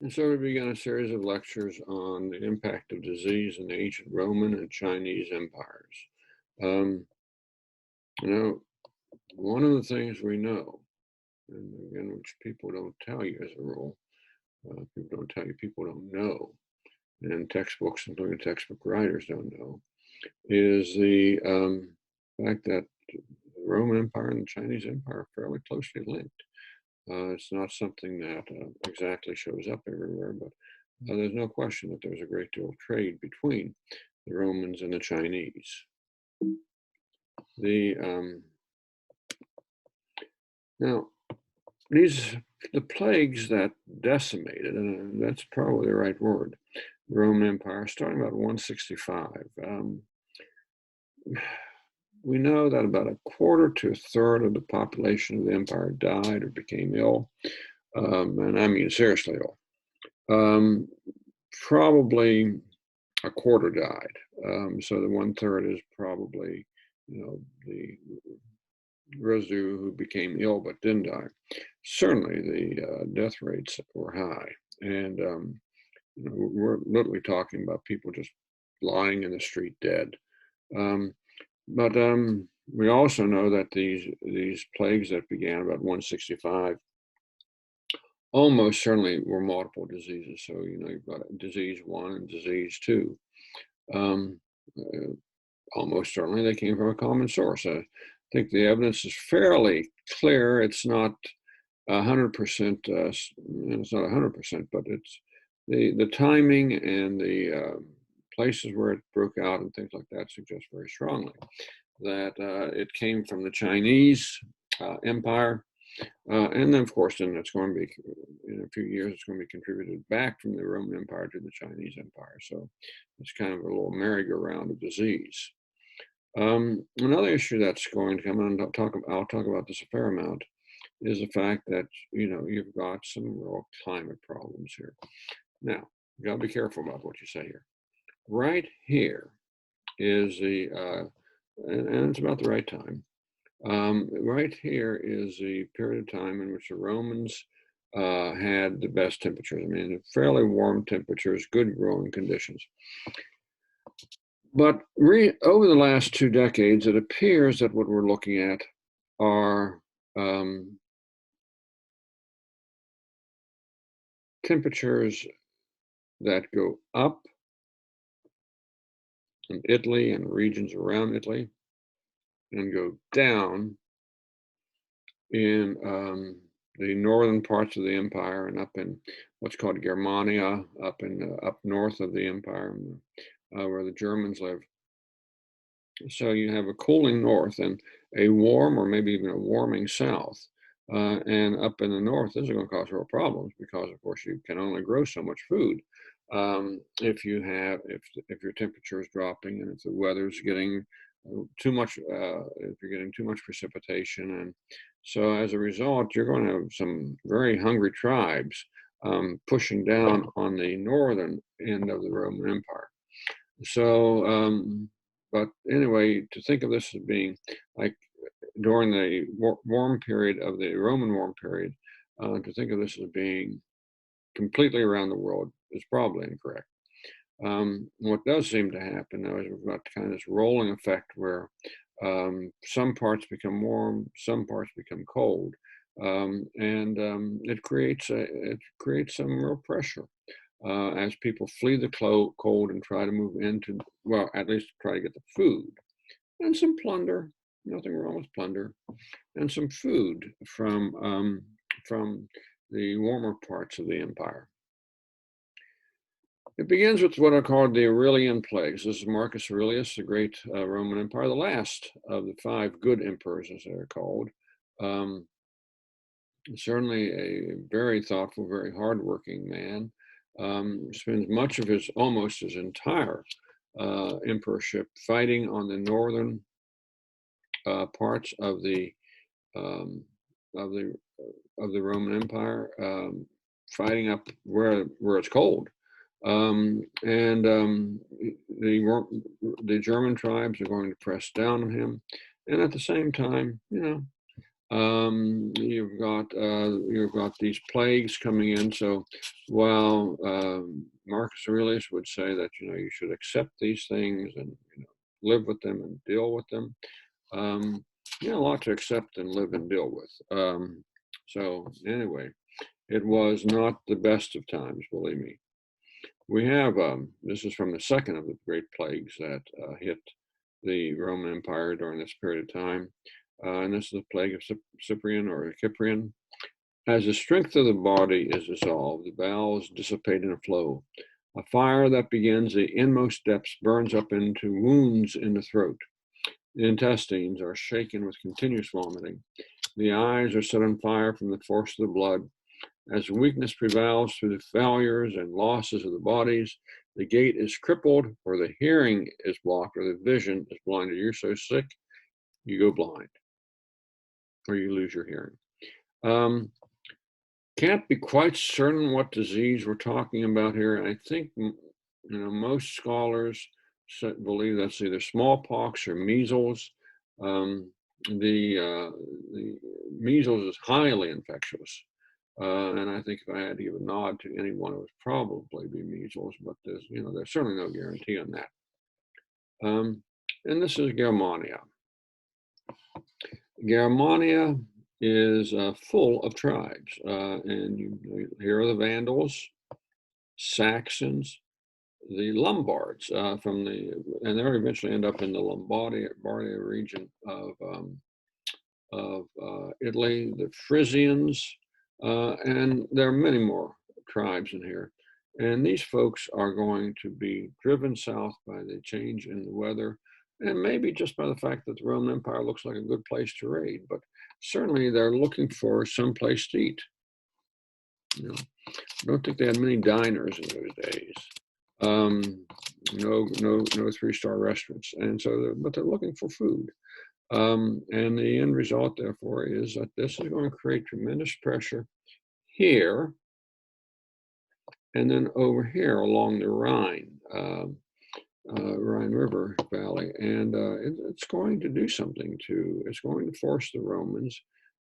And so we began a series of lectures on the impact of disease in the ancient Roman and Chinese empires. Um, you know, one of the things we know, and again, which people don't tell you as a rule, people don't tell you, people don't know, and textbooks, including textbook writers, don't know, is the fact that the Roman Empire and the Chinese Empire are fairly closely linked. It's not something that exactly shows up everywhere, but there's no question that there's a great deal of trade between the Romans and the Chinese. The now the plagues that decimated, and that's probably the right word, the Roman Empire, starting about 165. We know that about a quarter to a third of the population of the empire died or became ill, and I mean seriously ill. Um, Probably a quarter died. So the one third is probably, the residue who became ill but didn't die. Certainly, the death rates were high, and we're literally talking about people just lying in the street dead. Um, but we also know that these plagues that began about 165 almost certainly were multiple diseases. So you've got disease one and disease two. Um, uh, Almost certainly they came from a common source. I think the evidence is fairly clear. It's not 100%. It's not 100%, but it's the timing and the places where it broke out and things like that suggest very strongly that it came from the Chinese empire. And then, of course, then it's going to be, in a few years, it's going to be contributed back from the Roman Empire to the Chinese Empire. So it's kind of a little merry-go-round of disease. Another issue that's going to come, and I'll talk about this a fair amount, is the fact that you've got some real climate problems here. Now, you got to be careful about what you say here. Right here is and it's about the right time. Right here is the period of time in which the Romans had the best temperatures. I mean, fairly warm temperatures, good growing conditions. But over the last 2 decades, it appears that what we're looking at are temperatures that go up in Italy and regions around Italy and go down in the northern parts of the empire and up in what's called Germania, up north of the empire, where the Germans live. So you have a cooling north and a warm or maybe even a warming south. And up in the north, this is going to cause real problems because, of course, you can only grow so much food if your temperature is dropping and if the weather's getting too much, if you're getting too much precipitation. And so as a result, you're going to have some very hungry tribes pushing down on the northern end of the Roman Empire. So, but anyway, to think of this as being like during the warm period of the Roman warm period, to think of this as being completely around the world is probably incorrect. What does seem to happen though is we've got kind of this rolling effect where some parts become warm, some parts become cold, and it creates some real pressure as people flee the cold and try to move into, well, at least try to get the food and some plunder. Nothing wrong with plunder, and some food from the warmer parts of the empire. It begins with what are called the Aurelian Plagues. This is Marcus Aurelius, the great Roman Empire, the last of the 5 good emperors, as they're called. Certainly a very thoughtful, very hardworking man. Spends almost his entire emperorship fighting on the northern parts of the of the Roman Empire, fighting up where it's cold. The German tribes are going to press down on him, and at the same time, You've got these plagues coming in. So while Marcus Aurelius would say that you should accept these things and live with them and deal with them, a lot to accept and live and deal with. So anyway, it was not the best of times, believe me. We have this is from the second of the great plagues that hit the Roman Empire during this period of time. And this is the plague of Cyprian or Cyprian. As the strength of the body is dissolved, the bowels dissipate in a flow. A fire that begins the inmost depths burns up into wounds in the throat. The intestines are shaken with continuous vomiting. The eyes are set on fire from the force of the blood. As weakness prevails through the failures and losses of the bodies, the gait is crippled, or the hearing is blocked, or the vision is blinded. You're so sick, you go blind, or you lose your hearing. Can't be quite certain what disease we're talking about here. I think most scholars believe that's either smallpox or measles. The measles is highly infectious. And I think if I had to give a nod to anyone, it would probably be measles, but there's certainly no guarantee on that. And this is Germania. Germania is full of tribes, and here are the Vandals, Saxons, the Lombards and they'll eventually end up in the Lombardia region of Italy, the Frisians, and there are many more tribes in here. And these folks are going to be driven south by the change in the weather, and maybe just by the fact that the Roman Empire looks like a good place to raid, but certainly they're looking for some place to eat. I don't think they had many diners in those days. No 3-star restaurants, and so but they're looking for food. And the end result, therefore, is that this is going to create tremendous pressure here, and then over here along the Rhine River Valley, and it's going to do something it's going to force the Romans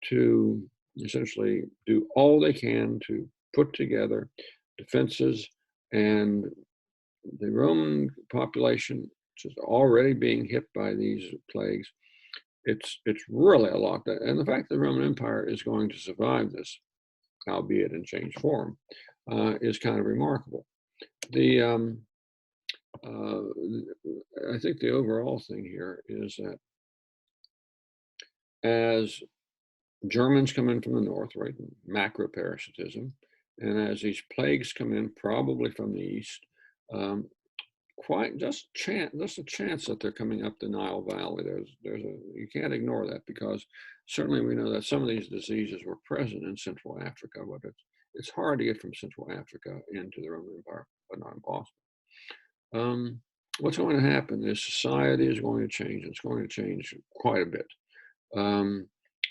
to essentially do all they can to put together defenses, and the Roman population, which is already being hit by these plagues, it's really a lot. And the fact that the Roman Empire is going to survive this, albeit in changed form, is kind of remarkable. I think the overall thing here is that as Germans come in from the north, right, macro-parasitism, and as these plagues come in, probably from the east, just a chance that they're coming up the Nile Valley. You can't ignore that, because certainly we know that some of these diseases were present in Central Africa, but it's hard to get from Central Africa into the Roman Empire, but not impossible. What's going to happen is society is going to change. It's going to change quite a bit.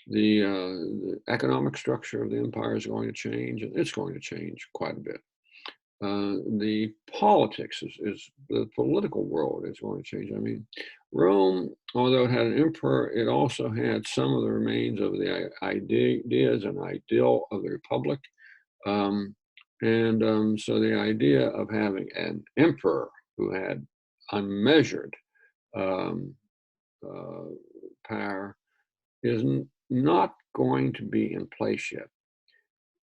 The economic structure of the empire is going to change, and it's going to change quite a bit. The politics is the political world is going to change. I mean, Rome, although it had an emperor, it also had some of the remains of the ideas and ideal of the republic. So the idea of having an emperor who had unmeasured power is not going to be in place yet.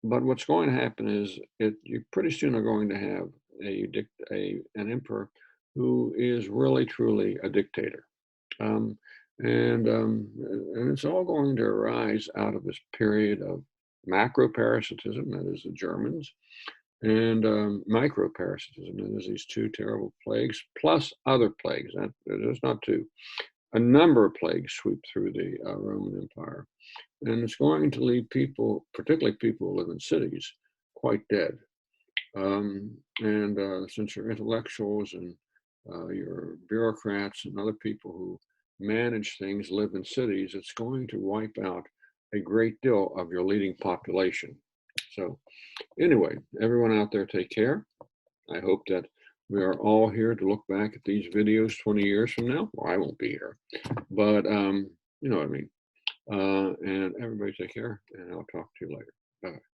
But what's going to happen is you pretty soon are going to have an emperor who is really truly a dictator, and it's all going to arise out of this period of macro-parasitism, that is the Germans, and micro-parasitism, that is these two terrible plagues, plus other plagues. There's not two. A number of plagues sweep through the Roman Empire. And it's going to leave people, particularly people who live in cities, quite dead. Since your intellectuals and your bureaucrats and other people who manage things live in cities, it's going to wipe out a great deal of your leading population. So anyway, everyone out there, take care. I hope that we are all here to look back at these videos 20 years from now. Well, I won't be here, but you know what I mean. And everybody take care, and I'll talk to you later. Bye.